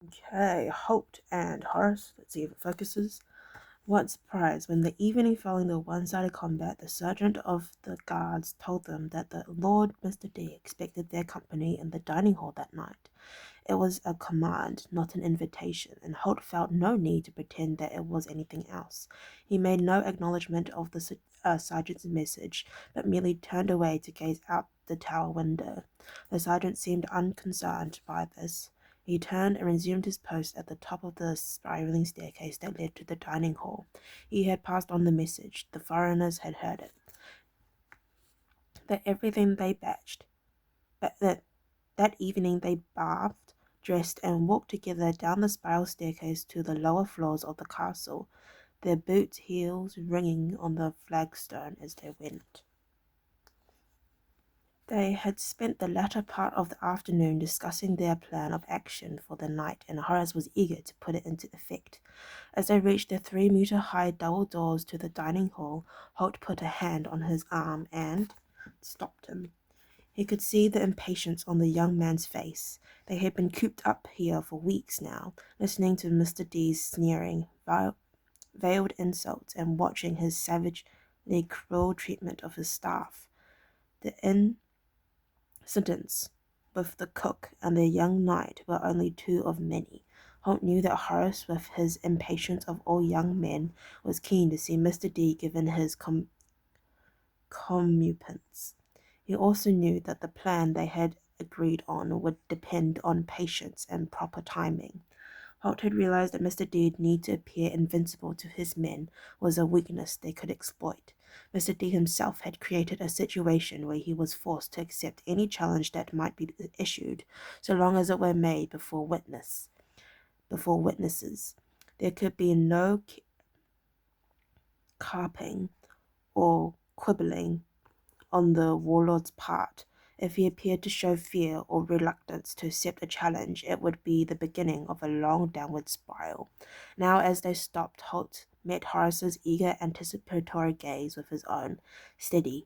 Okay, Holt and Horace. Let's see if it focuses. What surprise! When the evening following the one-sided combat, the sergeant of the guards told them that the Lord Mr. D expected their company in the dining hall that night. It was a command, not an invitation, and Holt felt no need to pretend that it was anything else. He made no acknowledgement of the sergeant's message, but merely turned away to gaze out the tower window. The sergeant seemed unconcerned by this. He turned and resumed his post at the top of the spiraling staircase that led to the dining hall. He had passed on the message. The foreigners had heard it. That everything they batched, that evening they bathed, dressed, and walked together down the spiral staircase to the lower floors of the castle, their boots' heels ringing on the flagstone as they went. They had spent the latter part of the afternoon discussing their plan of action for the night, and Horace was eager to put it into effect. As they reached the 3-meter-high double doors to the dining hall, Holt put a hand on his arm and stopped him. He could see the impatience on the young man's face. They had been cooped up here for weeks now, listening to Mr. D's sneering, veiled insults and watching his savagely cruel treatment of his staff. The incidents with the cook and the young knight were only two of many. Holt knew that Horace, with his impatience of all young men, was keen to see Mr. D given his comeuppance. He also knew that the plan they had agreed on would depend on patience and proper timing. Holt had realized that Mr. D's need to appear invincible to his men was a weakness they could exploit. Mr. D himself had created a situation where he was forced to accept any challenge that might be issued, so long as it were made before witnesses. There could be no carping or quibbling on the warlord's part. If he appeared to show fear or reluctance to accept a challenge, it would be the beginning of a long downward spiral. Now, as they stopped, Holt met Horace's eager, anticipatory gaze with his own. Steady,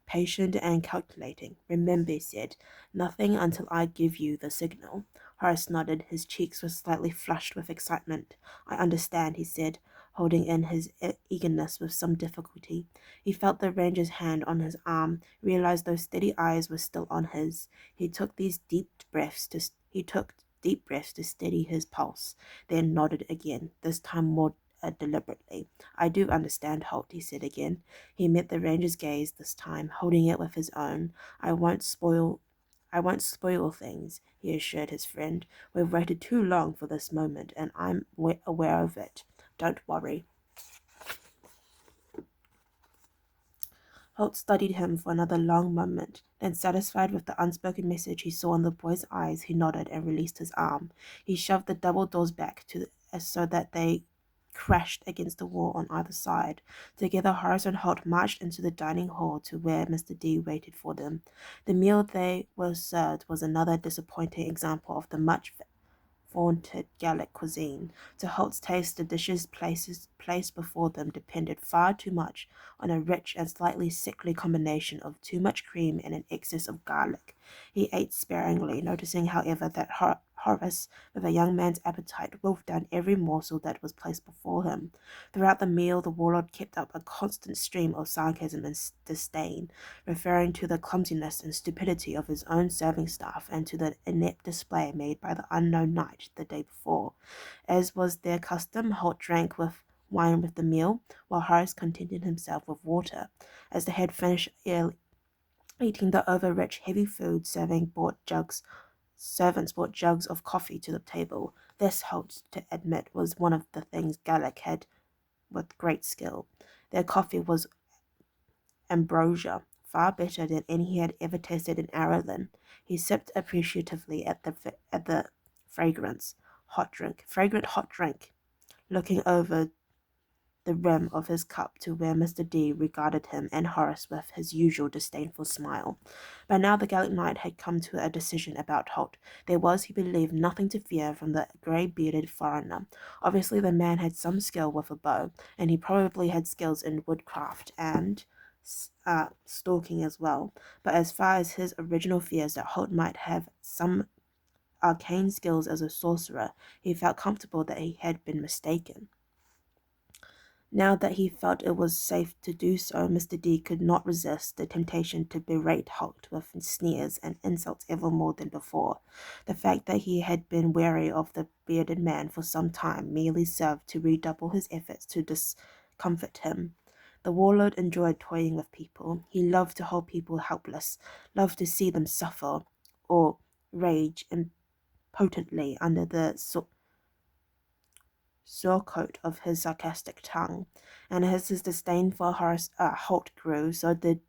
patient, and calculating. Remember, he said, nothing until I give you the signal. Horace nodded. His cheeks were slightly flushed with excitement. I understand, he said, holding in his eagerness with some difficulty. He felt the ranger's hand on his arm, realized those steady eyes were still on his. He took deep breaths to steady his pulse, then nodded again, this time more deliberately. I do understand, Holt, he said again. He met the ranger's gaze this time, holding it with his own. I won't spoil things, he assured his friend. We've waited too long for this moment, and I'm aware of it. Don't worry. Holt studied him for another long moment. Then, satisfied with the unspoken message he saw in the boy's eyes, he nodded and released his arm. He shoved the double doors back so that they crashed against the wall on either side. Together, Horace and Holt marched into the dining hall to where Mr. D waited for them. The meal they were served was another disappointing example of the much vaunted Gallic cuisine. To Holt's taste, the dishes placed before them depended far too much on a rich and slightly sickly combination of too much cream and an excess of garlic. He ate sparingly, noticing, however, that Horace, with a young man's appetite, wolfed down every morsel that was placed before him. Throughout the meal, the warlord kept up a constant stream of sarcasm and disdain, referring to the clumsiness and stupidity of his own serving staff and to the inept display made by the unknown knight the day before. As was their custom, Holt drank with wine with the meal, while Horace contented himself with water. As they had finished eating the over-rich, heavy food, servants brought jugs of coffee to the table. This, Holt to admit, was one of the things Gallic had with great skill. Their coffee was ambrosia, far better than any he had ever tasted in Ireland. He sipped appreciatively at the fragrant hot drink, looking over the rim of his cup to where Mr. D regarded him and Horace with his usual disdainful smile. By now the Gallic knight had come to a decision about Holt. There was, he believed, nothing to fear from the grey-bearded foreigner. Obviously the man had some skill with a bow, and he probably had skills in woodcraft and stalking as well. But as far as his original fears that Holt might have some arcane skills as a sorcerer, he felt comfortable that he had been mistaken. Now that he felt it was safe to do so, Mr. D could not resist the temptation to berate Holt with sneers and insults ever more than before. The fact that he had been wary of the bearded man for some time merely served to redouble his efforts to discomfort him. The warlord enjoyed toying with people. He loved to hold people helpless, loved to see them suffer or rage impotently under the surcoat of his sarcastic tongue, and as his disdain for Holt grew, so did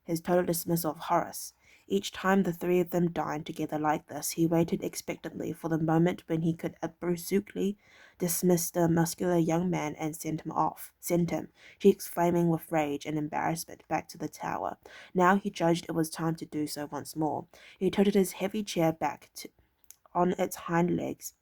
his total dismissal of Horace. Each time the three of them dined together like this, he waited expectantly for the moment when he could brusquely dismiss the muscular young man and send him, cheeks flaming with rage and embarrassment, back to the tower. Now he judged it was time to do so once more. He tilted his heavy chair on its hind legs,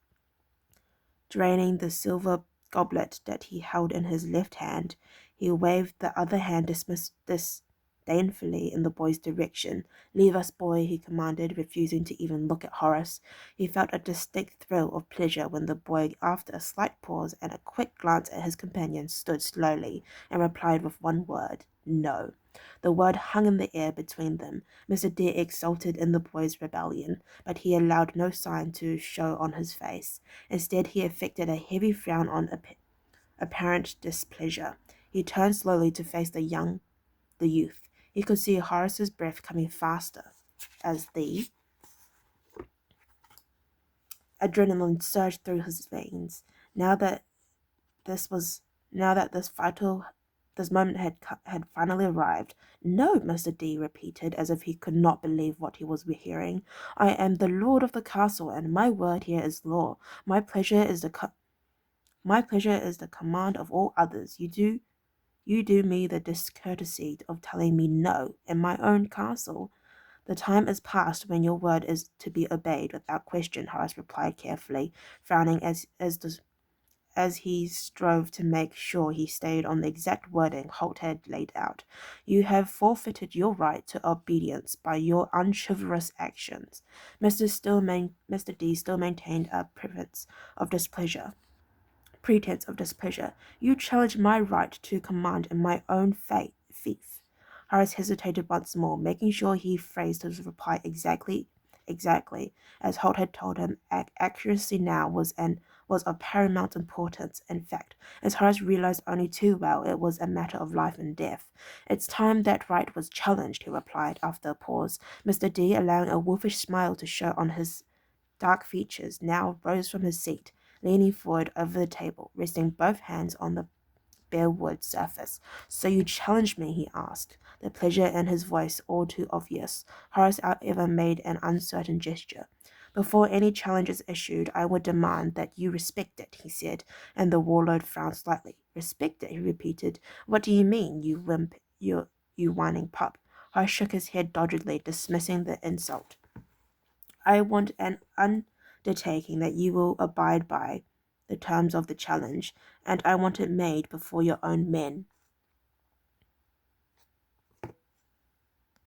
draining the silver goblet that he held in his left hand. He waved the other hand disdainfully in the boy's direction. "Leave us, boy," he commanded, refusing to even look at Horace. He felt a distinct thrill of pleasure when the boy, after a slight pause and a quick glance at his companion, stood slowly and replied with one word: "No." The word hung in the air between them. Mr. D exulted in the boy's rebellion, but he allowed no sign to show on his face. Instead, he affected a heavy frown on apparent displeasure. He turned slowly to face the youth. He could see Horace's breath coming faster as the adrenaline surged through his veins. This was now that this moment had finally arrived. "No," Mr. D repeated, as if he could not believe what he was hearing. "I am the lord of the castle, and my word here is law. My pleasure is the command of all others. You do me the discourtesy of telling me no in my own castle." "The time is past when your word is to be obeyed without question," Horace replied carefully, frowning as he strove to make sure he stayed on the exact wording Holt had laid out. "You have forfeited your right to obedience by your unchivalrous actions." Mr. D still maintained a pretense of displeasure. "You challenge my right to command in my own fief." Horace hesitated once more, making sure he phrased his reply exactly as Holt had told him. Accuracy now was of paramount importance. In fact, as Horace realized only too well, it was a matter of life and death. "It's time that right was challenged," he replied after a pause. Mr. D, allowing a wolfish smile to show on his dark features, now rose from his seat, leaning forward over the table, resting both hands on the bare wood surface. "So you challenge me?" he asked, the pleasure in his voice all too obvious. Horace, however, made an uncertain gesture. "Before any challenge is issued, I would demand that you respect it," he said, and the warlord frowned slightly. "Respect it?" he repeated. "What do you mean, you you whining pup?" Horace shook his head doggedly, dismissing the insult. "I want an undertaking that you will abide by the terms of the challenge, and I want it made before your own men."